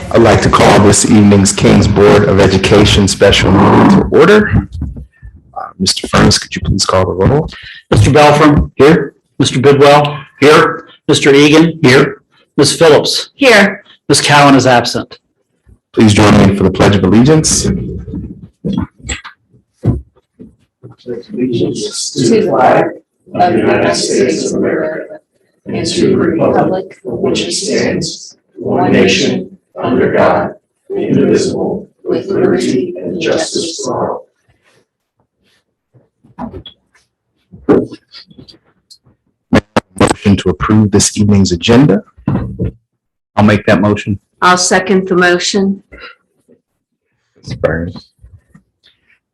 I'd like to call this evening's King's Board of Education special meeting to order. Mr. Furnace, could you please call the roll? Mr. Belfram? Here. Mr. Bidwell? Here. Mr. Egan? Here. Ms. Phillips? Here. Ms. Cowan is absent. Please join me for the Pledge of Allegiance. Allegiance to the flag of the United States of America and to the republic for which it stands, one nation, under God, indivisible, with liberty and justice for all. Motion to approve this evening's agenda. I'll make that motion. I'll second the motion. Mr. Burns.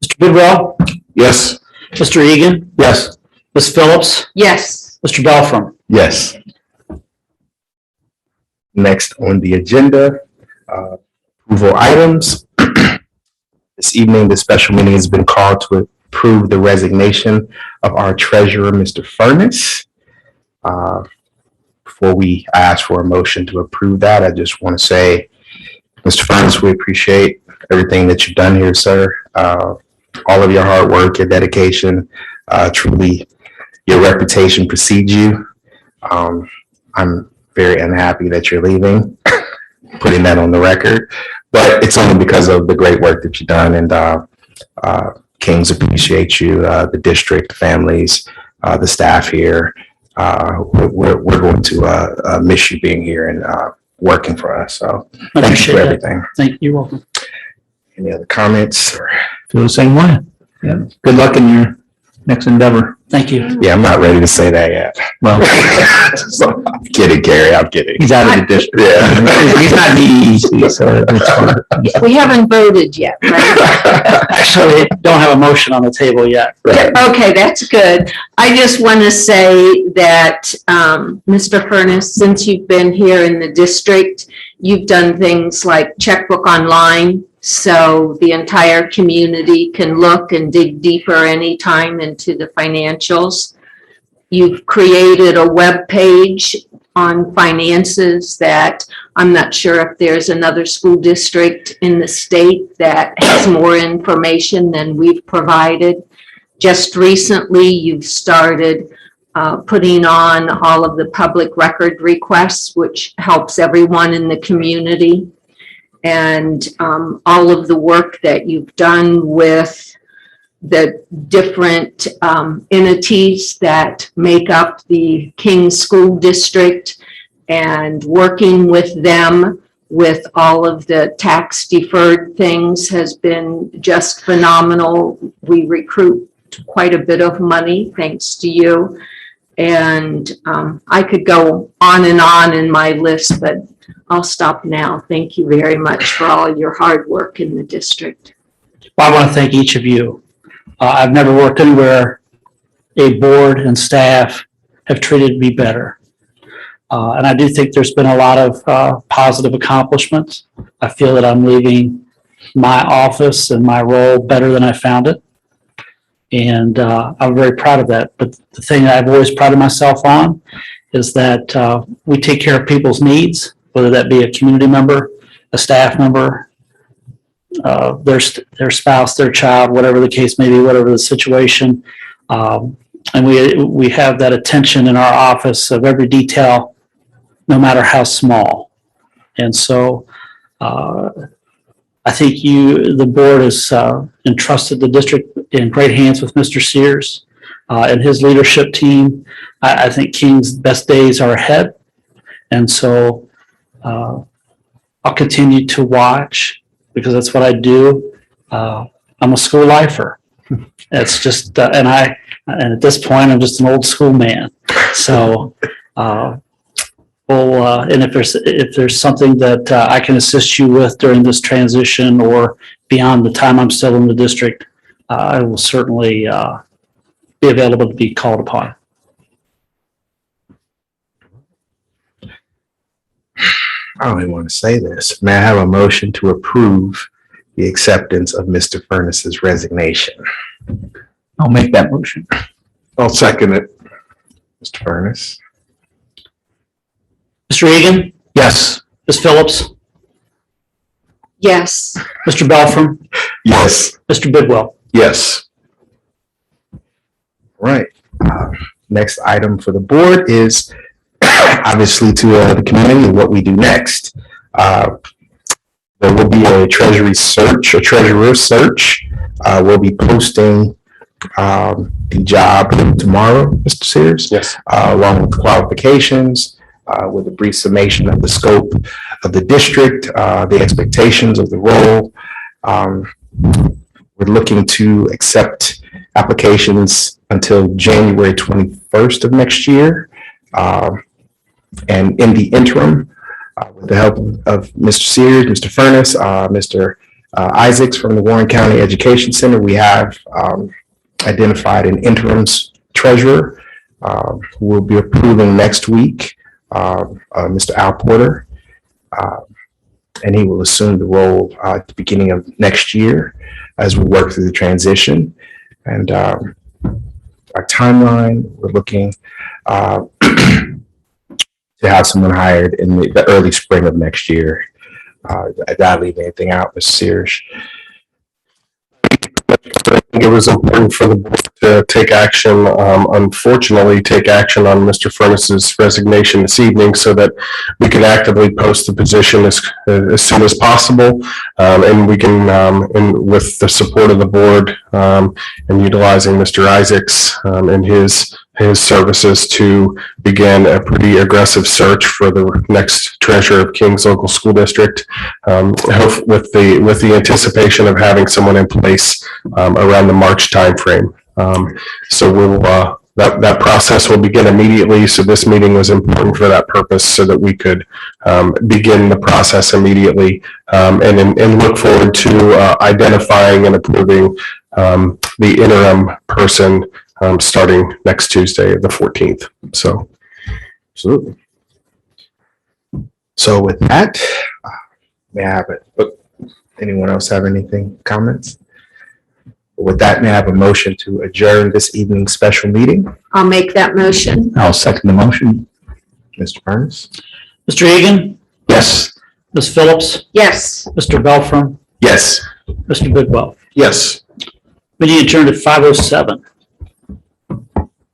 Mr. Bidwell? Yes. Mr. Egan? Yes. Ms. Phillips? Yes. Mr. Belfram? Yes. Next on the agenda, approval items. This evening, the special meeting has been called to approve the resignation of our treasurer, Mr. Furnace. Before we ask for a motion to approve that, I just want to say, Mr. Furnace, we appreciate everything that you've done here, sir. All of your hard work, your dedication, truly your reputation precedes you. I'm very unhappy that you're leaving, putting that on the record, but it's only because of the great work that you've done, and Kings appreciate you, the district, families, the staff here. We're going to miss you being here and working for us. So thank you for everything. Thank you. You're welcome. Any other comments? Feel the same way. Yeah. Good luck in your next endeavor. Thank you. Yeah, I'm not ready to say that yet. Well, So, I'm kidding, Gary. I'm kidding. he's out of the district. Yeah. He's not easy, so it's hard. We haven't voted yet, right? Actually, don't have a motion on the table yet. Right. Okay, that's good. I just want to say that, Mr. Furnace, since you've been here in the district, you've done things like checkbook online, so the entire community can look and dig deeper anytime into the financials. You've created a web page on finances that I'm not sure if there's another school district in the state that has more information than we've provided. Just recently, you've started putting on all of the public record requests, which helps everyone in the community. And all of the work that you've done with the different entities that make up the King School District and working with them with all of the tax deferred things has been just phenomenal. We recruit quite a bit of money thanks to you. And I could go on in my list, but I'll stop now. Thank you very much for all your hard work in the district. Well, I want to thank each of you. I've never worked anywhere a board and staff have treated me better. And I do think there's been a lot of positive accomplishments. I feel that I'm leaving my office and my role better than I found it. And I'm very proud of that. But the thing that I've always prided myself on is that we take care of people's needs, whether that be a community member, a staff member, their spouse, their child, whatever the case may be, whatever the situation. And we have that attention in our office of every detail, no matter how small. And so I think the board has entrusted the district in great hands with Mr. Sears and his leadership team. I think King's best days are ahead. And so I'll continue to watch because that's what I do. I'm a school lifer. It's just, and at this point, I'm just an old school man. So, and if there's something that I can assist you with during this transition or beyond the time I'm still in the district, I will certainly be available to be called upon. I don't even want to say this. May I have a motion to approve the acceptance of Mr. Furnace's resignation? I'll make that motion. I'll second it. Mr. Furnace? Mr. Egan? Yes. Ms. Phillips? Yes. Mr. Belfram, Yes. Mr. Bidwell. Yes. Right. Next item for the board is obviously to the community what we do next. There will be a treasury search, a treasurer search. We'll be posting the job tomorrow, Mr. Sears. Yes. Along with qualifications, with a brief summation of the scope of the district, the expectations of the role. We're looking to accept applications until January 21st of next year. And in the interim, with the help of Mr. Sears, Mr. Furness, Mr. Isaacs from the Warren County Education Center, we have identified an interim treasurer who will be approving next week, Mr. Al Porter, and he will assume the role at the beginning of next year as we work through the transition. And our timeline, we're looking to have someone hired in the early spring of next year. Did I leave anything out, Mr. Sears? It was important for the board to take action, unfortunately, take action on Mr. Furness's resignation this evening so that we can actively post the position as soon as possible. And we can, with the support of the board and utilizing Mr. Isaacs and his services to begin a pretty aggressive search for the next treasurer of Kings Local School District, with the anticipation of having someone in place around the March timeframe. So we'll that process will begin immediately. So this meeting was important for that purpose, so that we could begin the process immediately, and look forward to identifying and approving the interim person starting next Tuesday, the 14th. So, Absolutely. So with that, may I have it? Anyone else have anything, comments? With that, may I have a motion to adjourn this evening's special meeting? I'll make that motion. I'll second the motion. Mr. Burns? Mr. Egan, Yes. Ms. Phillips, Yes. Mr. Belfram, Yes. Mr. Bidwell. yes. Meeting adjourned at 5:07.